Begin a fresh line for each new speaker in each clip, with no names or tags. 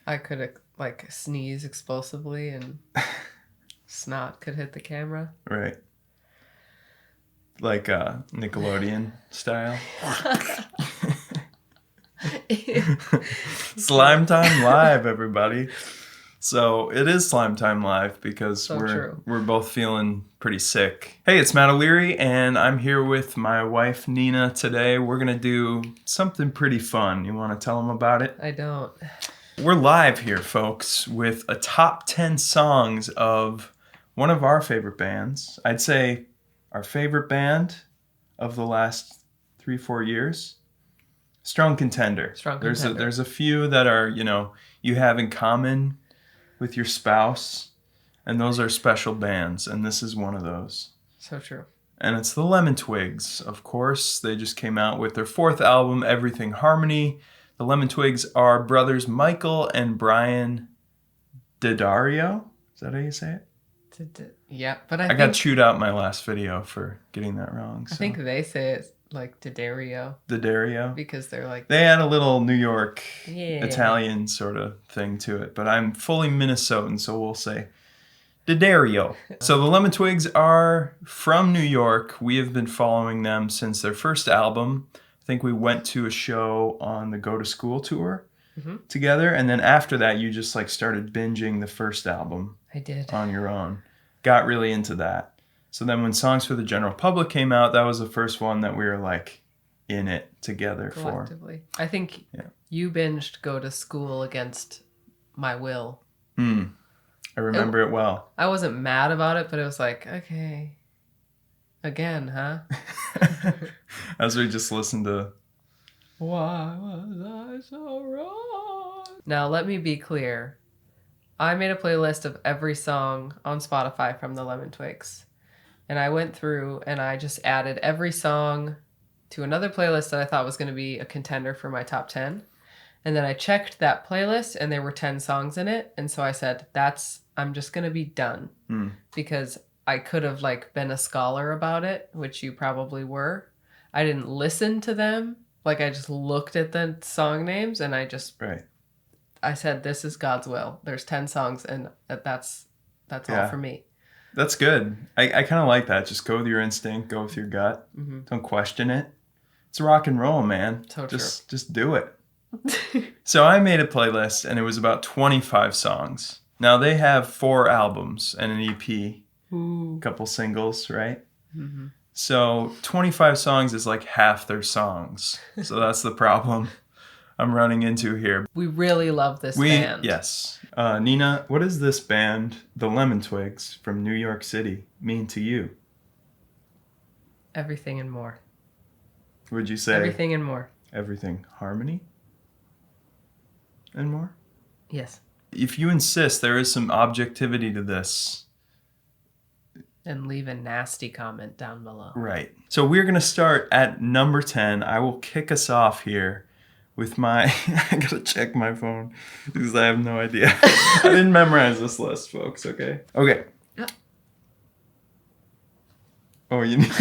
I could like sneeze explosively and snot could hit the camera.
Right. Like Nickelodeon style. Slime Time Live, everybody. So it is Slime Time Live because we're both feeling pretty sick. Hey, it's Matt O'Leary, and I'm here with my wife Nina today. We're gonna do something pretty fun. You want to tell them about it?
I don't.
We're live here, folks, with a top 10 songs of one of our favorite bands. I'd say our favorite band of the last 3-4 years. Strong contender. There's a few that are, you have in common with your spouse, and those are special bands, and this is one of those.
So true.
And it's the Lemon Twigs, of course. They just came out with their 4th album, Everything Harmony. The Lemon Twigs are brothers Michael and Brian Daddario. Is that how you say it?
Yeah, but
I got chewed out in my last video for getting that wrong. So.
I think they say it's like Daddario.
Daddario?
Because they're like...
They had a little New York Italian sort of thing to it, but I'm fully Minnesotan, so we'll say Daddario. So the Lemon Twigs are from New York. We have been following them since their first album. I think we went to a show on the Go to School tour together, and then after that you just like started binging the first album.
I did.
On your own. Got really into that. So then when Songs for the General Public came out, that was the first one that we were like in it together
collectively. I think you binged Go to School against my will.
I remember it well.
I wasn't mad about it, but it was like, okay, again, huh?
As we just listened to
Why Was I So Wrong? Now, let me be clear. I made a playlist of every song on Spotify from the Lemon Twigs. And I went through and I just added every song to another playlist that I thought was going to be a contender for my top 10. And then I checked that playlist and there were 10 songs in it. And so I said, I'm just going to be done. Because I could have like been a scholar about it, which you probably were. I didn't listen to them. Like I just looked at the song names and I just...
Right.
I said, this is God's will. There's 10 songs and that's all for me.
That's good. I kind of like that. Just go with your instinct. Go with your gut. Don't question it. It's rock and roll, man.
So
just do it. So I made a playlist, and it was about 25 songs. Now, they have 4 albums and an EP. A couple singles, right? So 25 songs is like half their songs. So that's the problem I'm running into here.
We really love this band.
Yes. Nina, what does this band, the Lemon Twigs from New York City, mean to you?
Everything and more.
Would you say?
Everything and more.
Everything harmony and more?
Yes.
If you insist, there is some objectivity to this.
And leave a nasty comment down below.
Right. So we're going to start at number 10. I will kick us off here with my... I gotta check my phone because I have no idea. I didn't memorize this list, folks, okay? Okay. Oh, you need...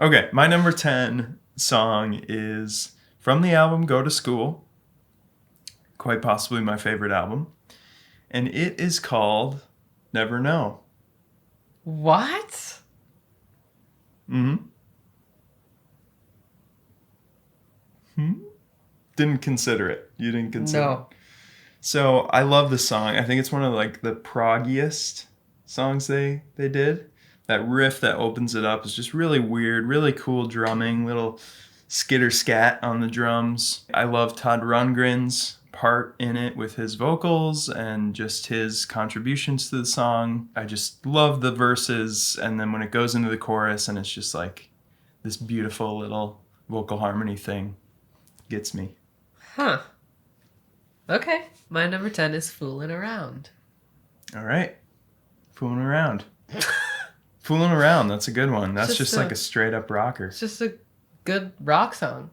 Okay, my number 10 song is from the album Go to School. Quite possibly my favorite album. And it is called Never Know.
What?
Didn't consider it. You didn't consider
No.
it. So I love the song. I think it's one of like the proggiest songs they did. That riff that opens it up is just really weird, really cool drumming, little skitter scat on the drums. I love Todd Rundgren's part in it with his vocals and just his contributions to the song. I just love the verses, and then when it goes into the chorus and it's just like this beautiful little vocal harmony thing gets me.
Huh. Okay. My number 10 is Fooling Around.
All right. Fooling Around. Fooling Around, that's a good one. That's just like a straight up rocker.
It's just a good rock song.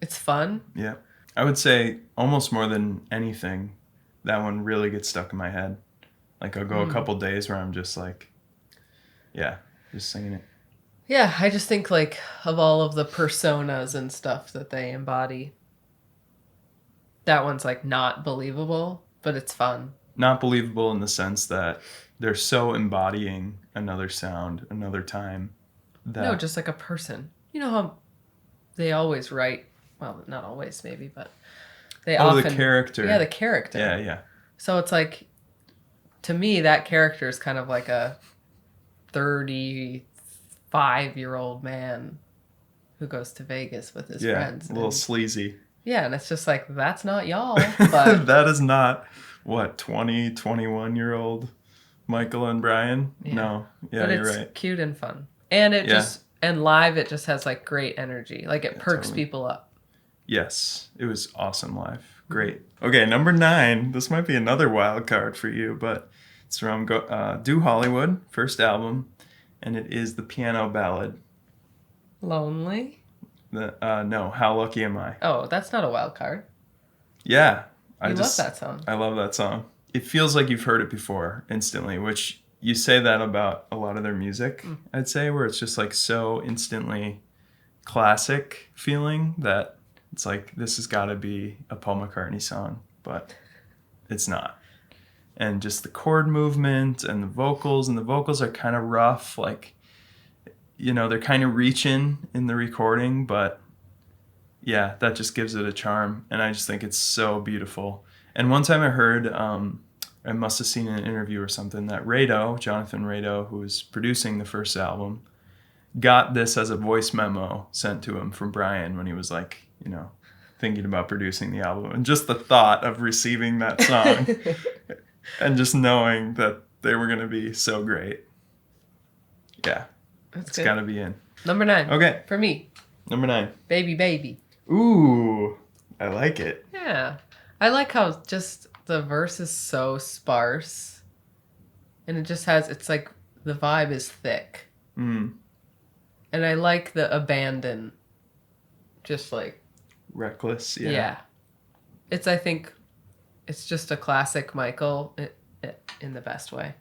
It's fun.
Yeah. I would say almost more than anything, that one really gets stuck in my head. Like I'll go a couple days where I'm just like, just singing it.
Yeah, I just think like of all of the personas and stuff that they embody. That one's like not believable, but it's fun.
Not believable in the sense that they're so embodying another sound, another time.
No, just like a person. You know how they always write, well, not always maybe, but they often...
the character.
Yeah, the character.
Yeah.
So it's like, to me, that character is kind of like a 35-year-old man who goes to Vegas with his friends.
A little sleazy.
Yeah, and it's just like, that's not y'all. But
that is not, 20, 21-year-old Michael and Brian? Yeah. No. Yeah, but you're right.
It's cute and fun. And it and live, it just has like great energy. Like it perks people up. Yes,
it was awesome live. Great. Okay, number 9. This might be another wild card for you, but it's from Do Hollywood, first album, and it is the piano ballad.
Lonely?
No, How Lucky Am I?
Oh, that's not a wild card.
Yeah.
I love that song.
I love that song. It feels like you've heard it before instantly, which you say that about a lot of their music, I'd say, where it's just like so instantly classic feeling that it's like, this has got to be a Paul McCartney song, but it's not. And just the chord movement and the vocals are kind of rough, like, you know, they're kind of reaching in the recording, but yeah, that just gives it a charm. And I just think it's so beautiful. And one time I heard, I must have seen in an interview or something, that Jonathan Rado, who was producing the first album, got this as a voice memo sent to him from Brian when he was like, you know, thinking about producing the album. And just the thought of receiving that song and just knowing that they were going to be so great. Yeah. It's got to be in.
Number 9.
Okay.
For me.
Number 9.
Baby, Baby.
Ooh, I like it.
Yeah. I like how just the verse is so sparse. And it just has, it's like, the vibe is thick. And I like the abandon. Just like.
Reckless, yeah.
Yeah. I think, it's just a classic Michael in the best way.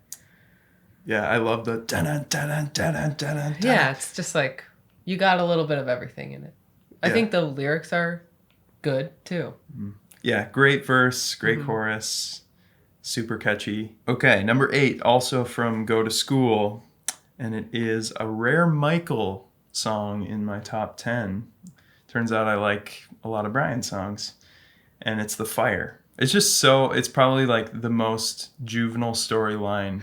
Yeah, I love the da-da-da-da-da-da-da.
Yeah, it's just like, you got a little bit of everything in it. I think the lyrics are good, too.
Yeah, great verse, great chorus, super catchy. Okay, number 8, also from Go to School, and it is a rare Michael song in my top 10. Turns out I like a lot of Brian songs, and it's The Fire. It's just so, it's probably like the most juvenile storyline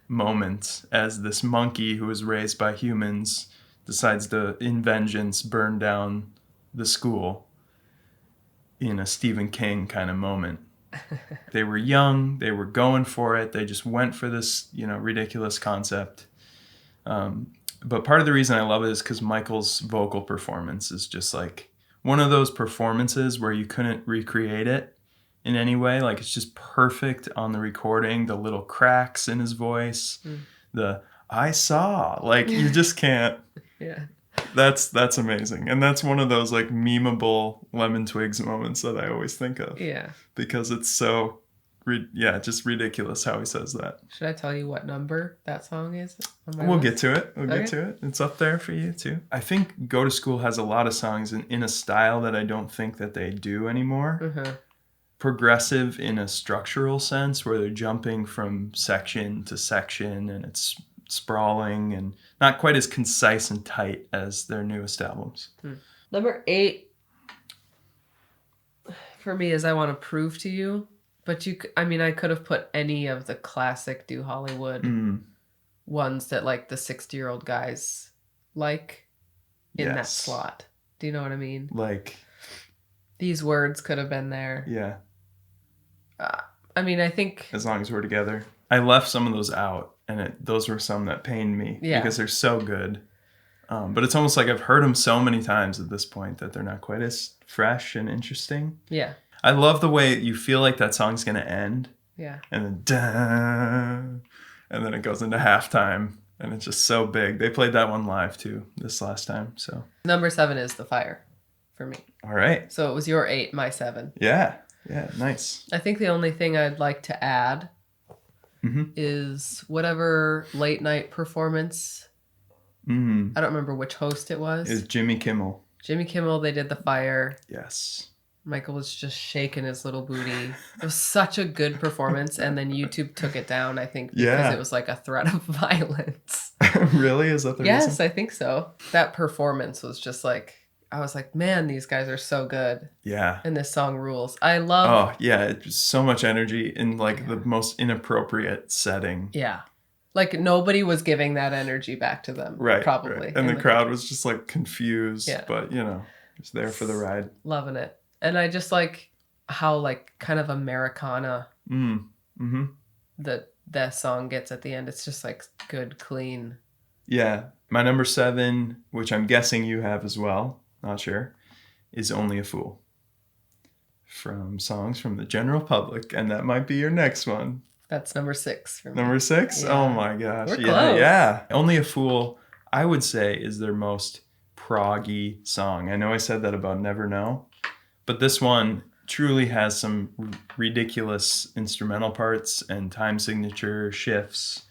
moment as this monkey who was raised by humans decides to, in vengeance, burn down the school in a Stephen King kind of moment. They were young, they were going for it, they just went for this, you know, ridiculous concept. But part of the reason I love it is because Michael's vocal performance is just like one of those performances where you couldn't recreate it in any way. Like, it's just perfect on the recording, the little cracks in his voice, the I saw, like, you just can't.
Yeah.
That's amazing. And that's one of those like memeable Lemon Twigs moments that I always think of.
Yeah.
Because it's so, just ridiculous how he says that.
Should I tell you what number that song is?
We'll get to it. Get to it. It's up there for you too. I think Go to School has a lot of songs in a style that I don't think that they do anymore. Progressive in a structural sense, where they're jumping from section to section and it's sprawling and not quite as concise and tight as their newest albums.
Number 8 for me is I Want to Prove to You, but I could have put any of the classic Do Hollywood ones that like the 60-year-old guys like in that slot. Do you know what I mean?
Like,
these words could have been there.
Yeah.
I think...
As long as we're together. I left some of those out, and those were some that pained me because they're so good. But it's almost like I've heard them so many times at this point that they're not quite as fresh and interesting.
Yeah.
I love the way you feel like that song's going to end.
Yeah.
And then, dun, and then it goes into halftime, and it's just so big. They played that one live, too, this last time. So
Number 7 is The Fire for me.
All right.
So it was your 8, my 7.
Yeah. Yeah, nice.
I think the only thing I'd like to add is whatever late night performance. I don't remember which host it was.
It was Jimmy Kimmel.
Jimmy Kimmel, they did The Fire.
Yes.
Michael was just shaking his little booty. It was such a good performance, and then YouTube took it down, I think, because it was like a threat of violence.
Really? Is that the reason?
Yes, I think so. That performance was just like, I was like, man, these guys are so good.
Yeah.
And this song rules. I love...
Oh, yeah. It's so much energy in like the most inappropriate setting.
Yeah. Like nobody was giving that energy back to them.
Right.
Probably.
Right. And the crowd was just like confused. Yeah. But, you know, it's there for the ride.
Loving it. And I just like how like kind of Americana that song gets at the end. It's just like good, clean.
Yeah. My number 7, which I'm guessing you have as well, not sure, is Only a Fool. From Songs from the General Public. And that might be your next one.
That's number 6 for me.
Number 6? Yeah. Oh my gosh.
We're close.
Yeah. Only a Fool, I would say, is their most proggy song. I know I said that about Never Know, but this one truly has some ridiculous instrumental parts and time signature shifts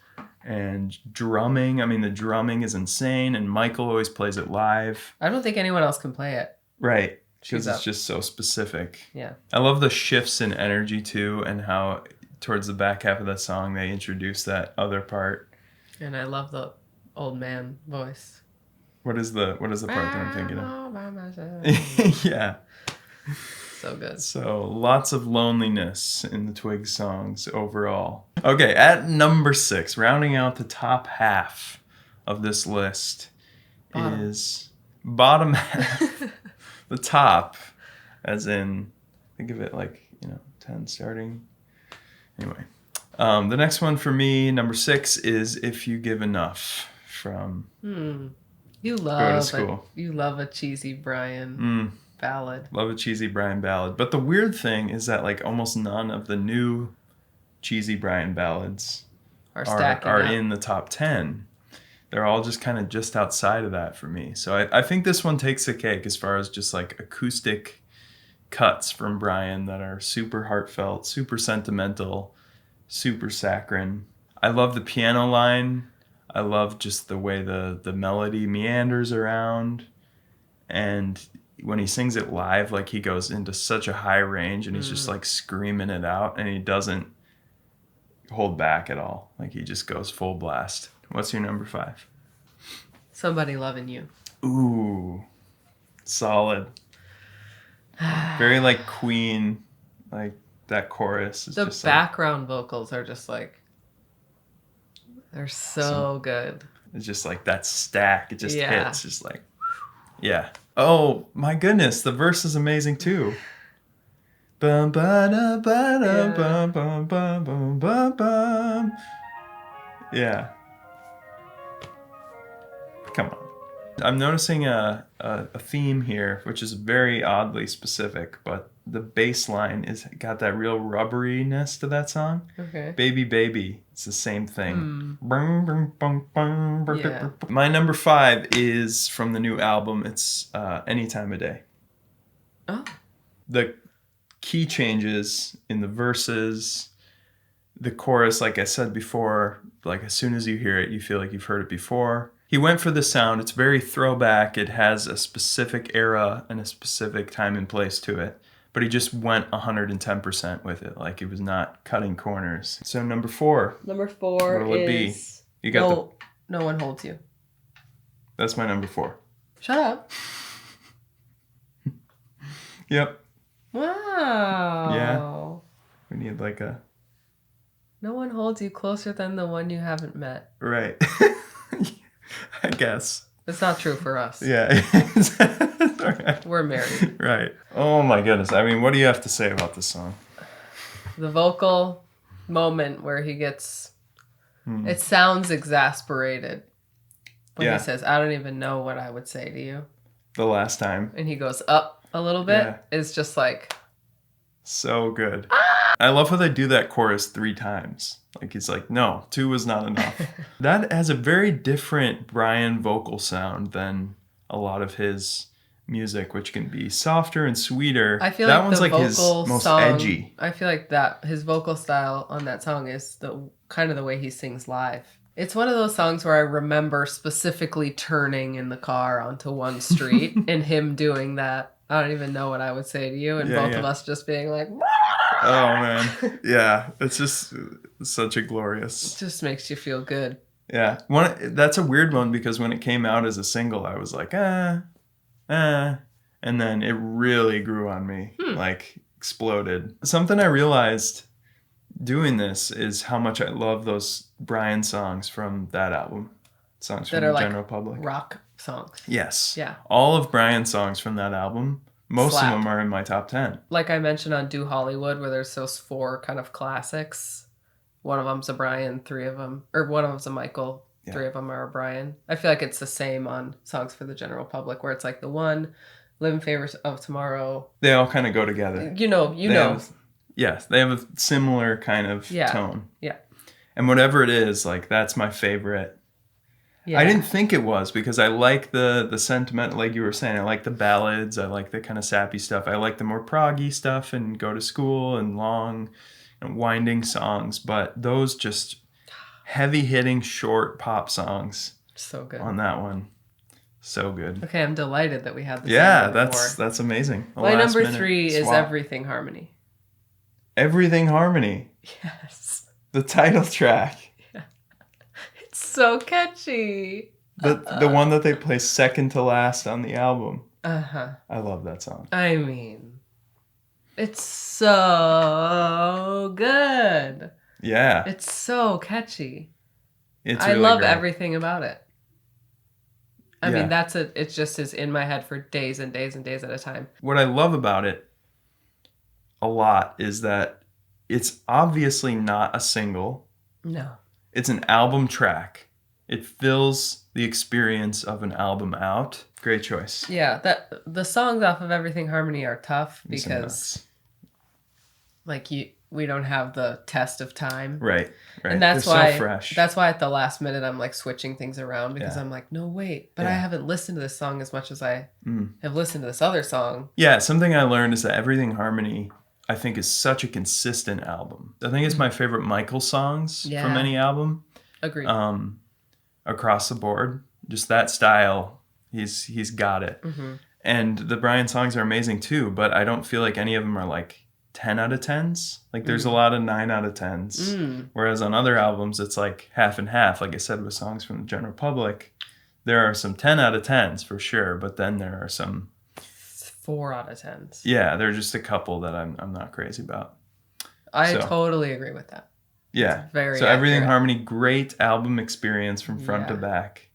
and drumming. I mean, the drumming is insane, and Michael always plays it live.
I don't think anyone else can play it.
Right. Because it's just so specific.
Yeah.
I love the shifts in energy too, and how towards the back half of that song they introduce that other part. And
I love the old man voice.
What is the part that I'm thinking of? Yeah.
So good.
So lots of loneliness in the Twigs songs overall. Okay, at number 6, rounding out the top half of this list is bottom half. The top, as in, think of it like, 10 starting. Anyway, the next one for me, number 6, is If You Give Enough from
You love a cheesy Brian ballad.
Love a cheesy Brian ballad. But the weird thing is that like almost none of the new cheesy Brian ballads are in the top 10. They're all just kind of just outside of that for me. So I think this one takes the cake as far as just like acoustic cuts from Brian that are super heartfelt, super sentimental, super saccharine. I love the piano line. I love just the way the melody meanders around. And when he sings it live, like he goes into such a high range and he's just like screaming it out, and he doesn't hold back at all. Like he just goes full blast. What's your number 5?
Somebody Loving You.
Ooh, solid. Very like Queen, like that chorus. Is
the
just
background vocals are just like, they're so good.
It's just like that stack. It just hits. Just like, yeah. Oh my goodness, the verse is amazing too. Bum ba da ba da bum bum bum bum bum bum. Yeah. Come on. I'm noticing a theme here, which is very oddly specific, but the bass line is got that real rubberiness to that song.
Okay.
Baby, baby. It's the same thing. Yeah. My number 5 is from the new album. It's Any Time of Day.
Oh.
The key changes in the verses, the chorus, like I said before, like as soon as you hear it, you feel like you've heard it before. He went for the sound. It's very throwback. It has a specific era and a specific time and place to it. But he just went 110% with it. Like he was not cutting corners. So number 4.
Number 4
what'll it be? You got
No One Holds You.
That's my number 4.
Shut up.
Yep.
Wow.
Yeah. We need like a...
No one holds you closer than the one you haven't met.
Right. I guess.
It's not true for us.
Yeah.
Right. We're married.
Right. Oh my goodness. I mean, what do you have to say about this song?
The vocal moment where he gets... It sounds exasperated. When he says, I don't even know what I would say to you.
The last time.
And he goes up a little bit. Yeah. It's just like...
So good. I love how they do that chorus 3 times. Like he's like, no, 2 was not enough. That has a very different Brian vocal sound than a lot of his music, which can be softer and sweeter.
I feel
that
like
one's
the
like his most
song,
edgy.
I feel like that his vocal style on that song is the kind of the way he sings live. It's one of those songs where I remember specifically turning in the car onto one street and him doing that I don't even know what I would say to you, and
Yeah,
both
yeah.
of us just being like,
Oh man, yeah, it's just such a
it
glorious.
just makes you feel good.
Yeah, that's a weird one because when it came out as a single, I was like, and then it really grew on me, like exploded. Something I realized doing this is how much I love those Brian songs from that album, songs
That
from
are
the
like
general public.
rock songs.
Yes.
Yeah.
All of Brian's songs from that album, most
Slap.
of them are in my top 10.
Like I mentioned on Do Hollywood, where there's those 4 kind of classics. One of them's a Brian, 3 of them, or one of them's a Michael, 3 of them are a Brian. I feel like it's the same on Songs for the General Public, where it's like the one, Living Favors of Tomorrow.
They all kind of go together.
You know.
Yes, they have a similar kind of tone.
Yeah.
And whatever it is, like that's my favorite. Yeah. I didn't think it was because I like the sentiment, like you were saying. I like the ballads. I like the kind of sappy stuff. I like the more proggy stuff and Go to School and long and winding songs. But those just heavy-hitting, short pop songs.
So good.
On that one. So good.
Okay, I'm delighted that we had this.
Yeah, that's amazing.
My number 3 is Everything Harmony.
Everything Harmony.
Yes.
The title track.
Yeah. It's so catchy.
The one that they play second to last on the album.
Uh-huh.
I love that song.
I mean, it's so good.
Yeah.
It's so catchy.
It's
really I love great. Everything about it. I mean, it just is in my head for days and days and days at a time.
What I love about it a lot is that it's obviously not a single.
No.
It's an album track. It fills the experience of an album out. Great choice.
Yeah, the songs off of Everything Harmony are tough because we don't have the test of time.
Right.
And that's
They're
why
so fresh.
That's why at the last minute I'm like switching things around because I'm like, no wait, but I haven't listened to this song as much as I have listened to this other song.
Yeah, something I learned is that Everything Harmony I think is such a consistent album. I think it's my favorite Michael songs from any album.
Agreed.
Across the board, just that style, he's got it.
Mm-hmm.
And the Brian songs are amazing too, but I don't feel like any of them are like 10 out of 10s. Like there's a lot of 9 out of 10s. Whereas on other albums, it's like half and half. Like I said, with songs from the general public, there are some 10 out of 10s for sure, but then there are some
4 out of 10s.
Yeah, there are just a couple that I'm not crazy about.
I totally agree with that.
Yeah.
It's very
so Everything
accurate.
Harmony, great album experience from front to back.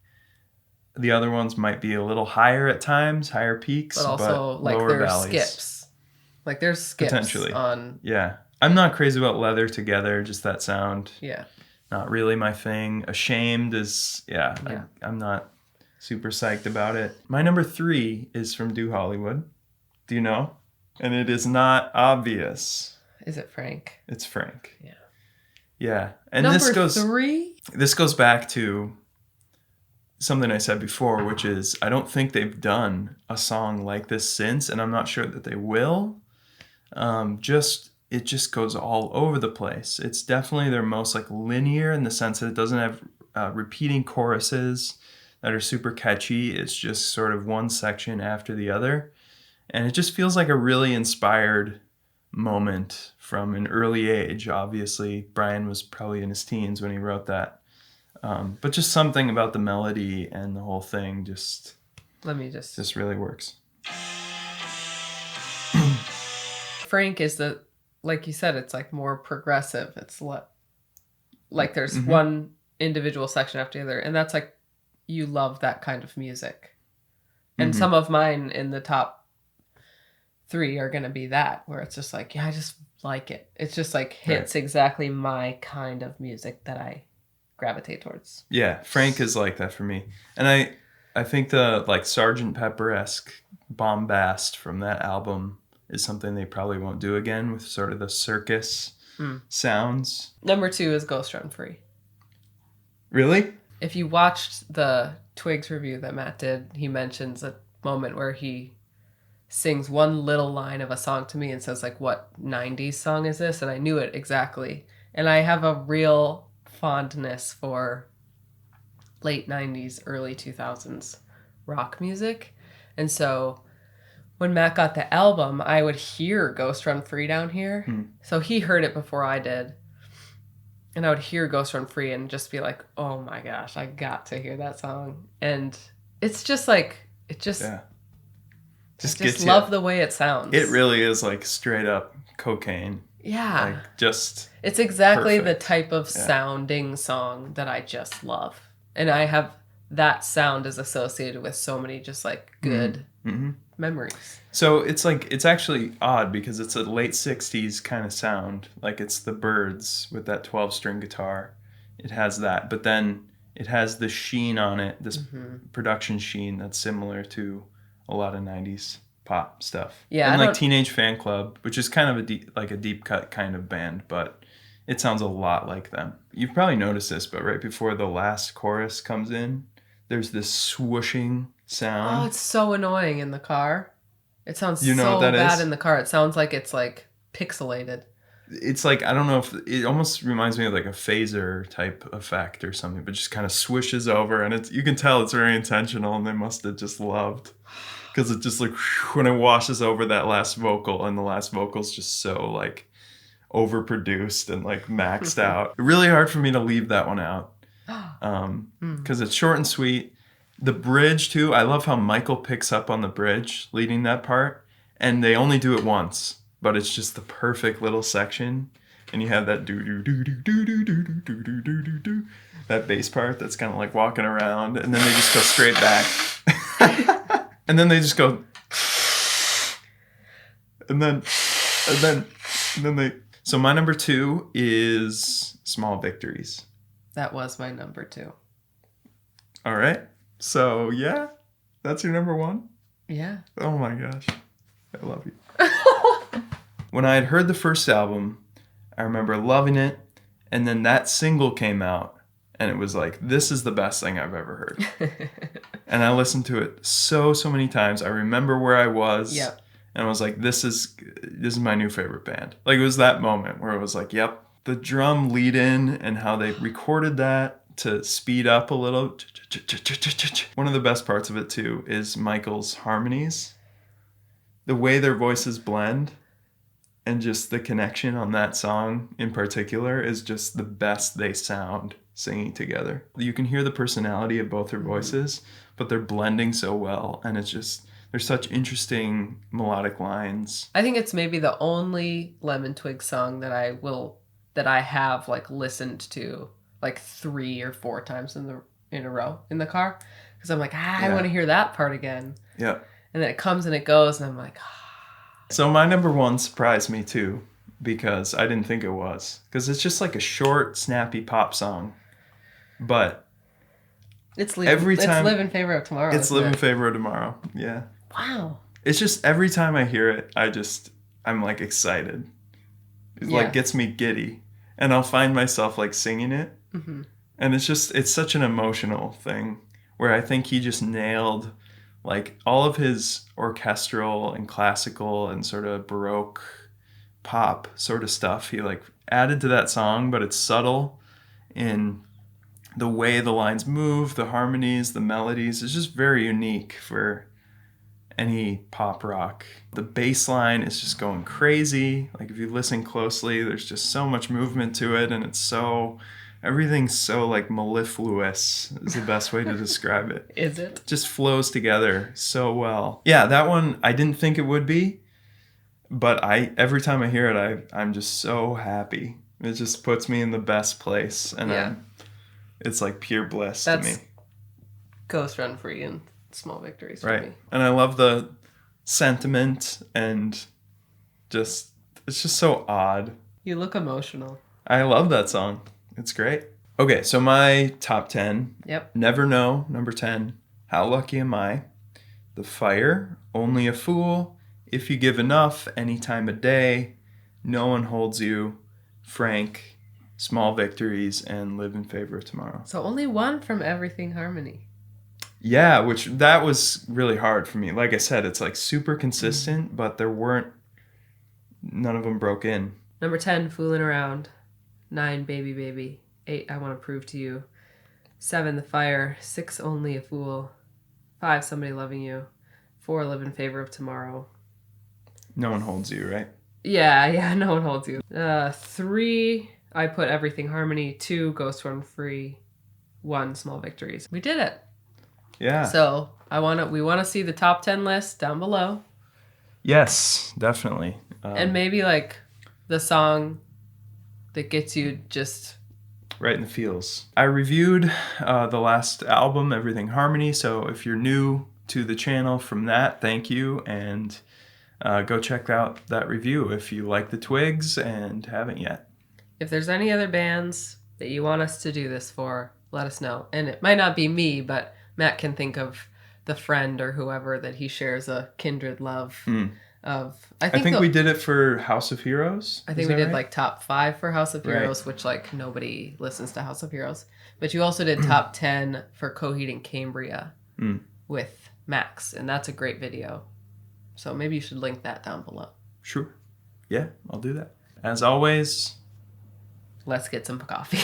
The other ones might be a little higher at times, higher peaks,
but also like
lower
there's
valleys.
Skips. Like there's skips
Potentially.
On.
Yeah. I'm not crazy about Leather Together, just that sound.
Yeah.
Not really my thing. Ashamed is I'm not super psyched about it. My number 3 is from Do Hollywood. Do you know? And it is not obvious.
Is it Frank?
It's Frank.
Yeah.
Yeah. And
number
this goes
3?
This goes back to something I said before, which is I don't think they've done a song like this since, and I'm not sure that they will. It just goes all over the place. It's definitely their most like linear in the sense that it doesn't have repeating choruses that are super catchy. It's just sort of one section after the other. And it just feels like a really inspired moment from an early age. Obviously, Brian was probably in his teens when he wrote that. But just something about the melody and the whole thing just really works.
Frank is like you said, it's like more progressive. It's like there's one individual section after the other. And that's like, you love that kind of music. And some of mine in the top 3 are going to be that, where it's just like, I just like it. It's just like hits exactly my kind of music that I gravitate towards. Yeah,
Frank is like that for me. And I think the like Sgt. Pepper-esque bombast from that album is something they probably won't do again with sort of the circus sounds.
Number 2 is Ghost Run Free.
Really?
If you watched the Twigs review that Matt did, he mentions a moment where he sings one little line of a song to me and says like, what 90s song is this? And I knew it exactly. And I have a real fondness for late 90s, early 2000s rock music. And so when Matt got the album, I would hear Ghost Run Free down here. So he heard it before I did. And I would hear Ghost Run Free and just be like, oh my gosh, I got to hear that song. And it's just like, it just... Yeah. Just love the way it sounds.
It really is like straight up cocaine.
Yeah.
Like just
it's exactly perfect. The type of sounding song that I just love. And I have that sound is associated with so many just like good memories.
So it's like, it's actually odd because it's a late 60s kind of sound. Like it's the Byrds with that 12-string guitar. It has that. But then it has the sheen on it, this production sheen that's similar to a lot of 90s pop stuff.
Yeah.
And like Teenage Fan Club, which is kind of a deep cut kind of band, but it sounds a lot like them. You've probably noticed this, but right before the last chorus comes in, there's this swooshing sound.
Oh, it's so annoying in the car. It sounds so bad in the car. It sounds like it's like pixelated.
It's like, I don't know if it almost reminds me of like a phaser type effect or something, but just kind of swishes over, and you can tell it's very intentional, and they must have just loved, because it just like when it washes over that last vocal, and the last vocal's just so like overproduced and like maxed out. Really hard for me to leave that one out, because it's short and sweet. The bridge too, I love how Michael picks up on the bridge leading that part, and they only do it once. But it's just the perfect little section, and you have that do do do do do do do do do do do do, that bass part that's kind of like walking around, and then they just go straight back, and then they just go, and then they. So my number 2 is Small Victories.
That was my number 2.
All right. So yeah, that's your number 1.
Yeah.
Oh my gosh, I love you. When I had heard the first album, I remember loving it, and then that single came out, and it was like, this is the best thing I've ever heard. And I listened to it so many times. I remember where I was, and I was like, this is my new favorite band. Like, it was that moment where it was like, yep, the drum lead in and how they recorded that to speed up a little. One of the best parts of it, too, is Michael's harmonies. The way their voices blend. And just the connection on that song in particular is just the best they sound singing together. You can hear the personality of both their voices, but they're blending so well. And it's just, there's such interesting melodic lines.
I think it's maybe the only Lemon Twigs song that I have like listened to like 3 or 4 times in a row in the car. Because I'm like, I want to hear that part again.
Yeah.
And then it comes and it goes, and I'm like,
So my number 1 surprised me too, because I didn't think it was. Because it's just like a short, snappy pop song. But
it's Live in Favor of Tomorrow.
It's Live in Favor of Tomorrow, yeah.
Wow.
It's just every time I hear it, I'm like excited. It like gets me giddy. And I'll find myself like singing it. Mm-hmm. And it's such an emotional thing where I think he just nailed like all of his orchestral and classical and sort of Baroque pop sort of stuff. He like added to that song, but it's subtle in the way the lines move, the harmonies, the melodies. It's just very unique for any pop rock. The bass line is just going crazy. Like if you listen closely, there's just so much movement to it, and everything's so like mellifluous is the best way to describe it.
Is it?
It just flows together so well. Yeah, that one I didn't think it would be, but every time I hear it, I'm just so happy. It just puts me in the best place, and it's like pure bliss to me.
Ghost Run Free and Small Victories for me.
And I love the sentiment, and it's just so odd.
You look emotional.
I love that song. It's great. Okay, so my top 10.
Yep.
Never Know, number 10. How Lucky Am I? The Fire, Only a Fool, If You Give Enough, Any Time of Day, No One Holds You, Frank, Small Victories, and Live in Favor of Tomorrow.
So only one from Everything Harmony.
Yeah, that was really hard for me. Like I said, it's like super consistent, but none of them broke in.
Number 10, Fooling Around. 9, Baby Baby. 8, I Want to Prove to You. 7, The Fire. 6, Only a Fool. 5, Somebody Loving You. 4, Live in Favor of Tomorrow.
No One Holds You, right?
Yeah, No One Holds You. 3, I put Everything Harmony. 2, Ghost Run Free. 1, Small Victories. We did it.
Yeah.
So we want to see the top 10 list down below.
Yes, definitely.
And maybe like the song that gets you just
right in the feels. I reviewed the last album, Everything Harmony. So if you're new to the channel from that, thank you. And go check out that review if you like the Twigs and haven't yet.
If there's any other bands that you want us to do this for, let us know. And it might not be me, but Matt can think of the friend or whoever that he shares a kindred love of.
I think we did it for House of Heroes.
I think we did like top 5 for House of Heroes, which like nobody listens to House of Heroes. But you also did top 10 for Coheed and Cambria with Max, and that's a great video. So maybe you should link that down below.
Sure. Yeah, I'll do that. As always,
let's get some coffee.